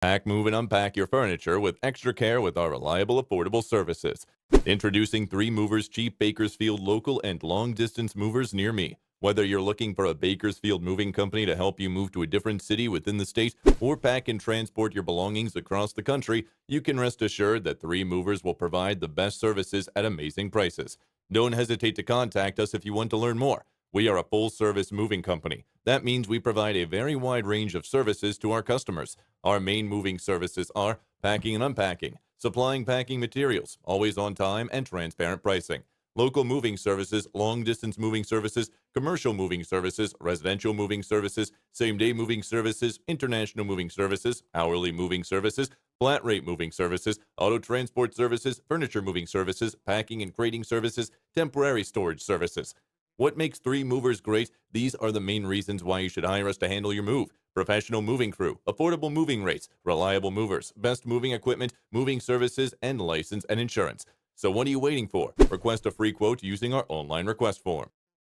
Pack, move, and unpack your furniture with extra care with our reliable, affordable services. Introducing 3 Movers Cheap Bakersfield local and long-distance movers near me. Whether you're looking for a Bakersfield moving company to help you move to a different city within the state or pack and transport your belongings across the country, you can rest assured that 3 Movers will provide the best services at amazing prices. Don't hesitate to contact us if you want to learn more. We are a full-service moving company. That means we provide a very wide range of services to our customers. Our main moving services are packing and unpacking, supplying packing materials, always on time and transparent pricing, local moving services, long-distance moving services, commercial moving services, residential moving services, same-day moving services, international moving services, hourly moving services, flat rate moving services, auto transport services, furniture moving services, packing and crating services, temporary storage services. What makes 3 Movers great? These are the main reasons why you should hire us to handle your move. Professional moving crew, affordable moving rates, reliable movers, best moving equipment, moving services, and license and insurance. So what are you waiting for? Request a free quote using our online request form.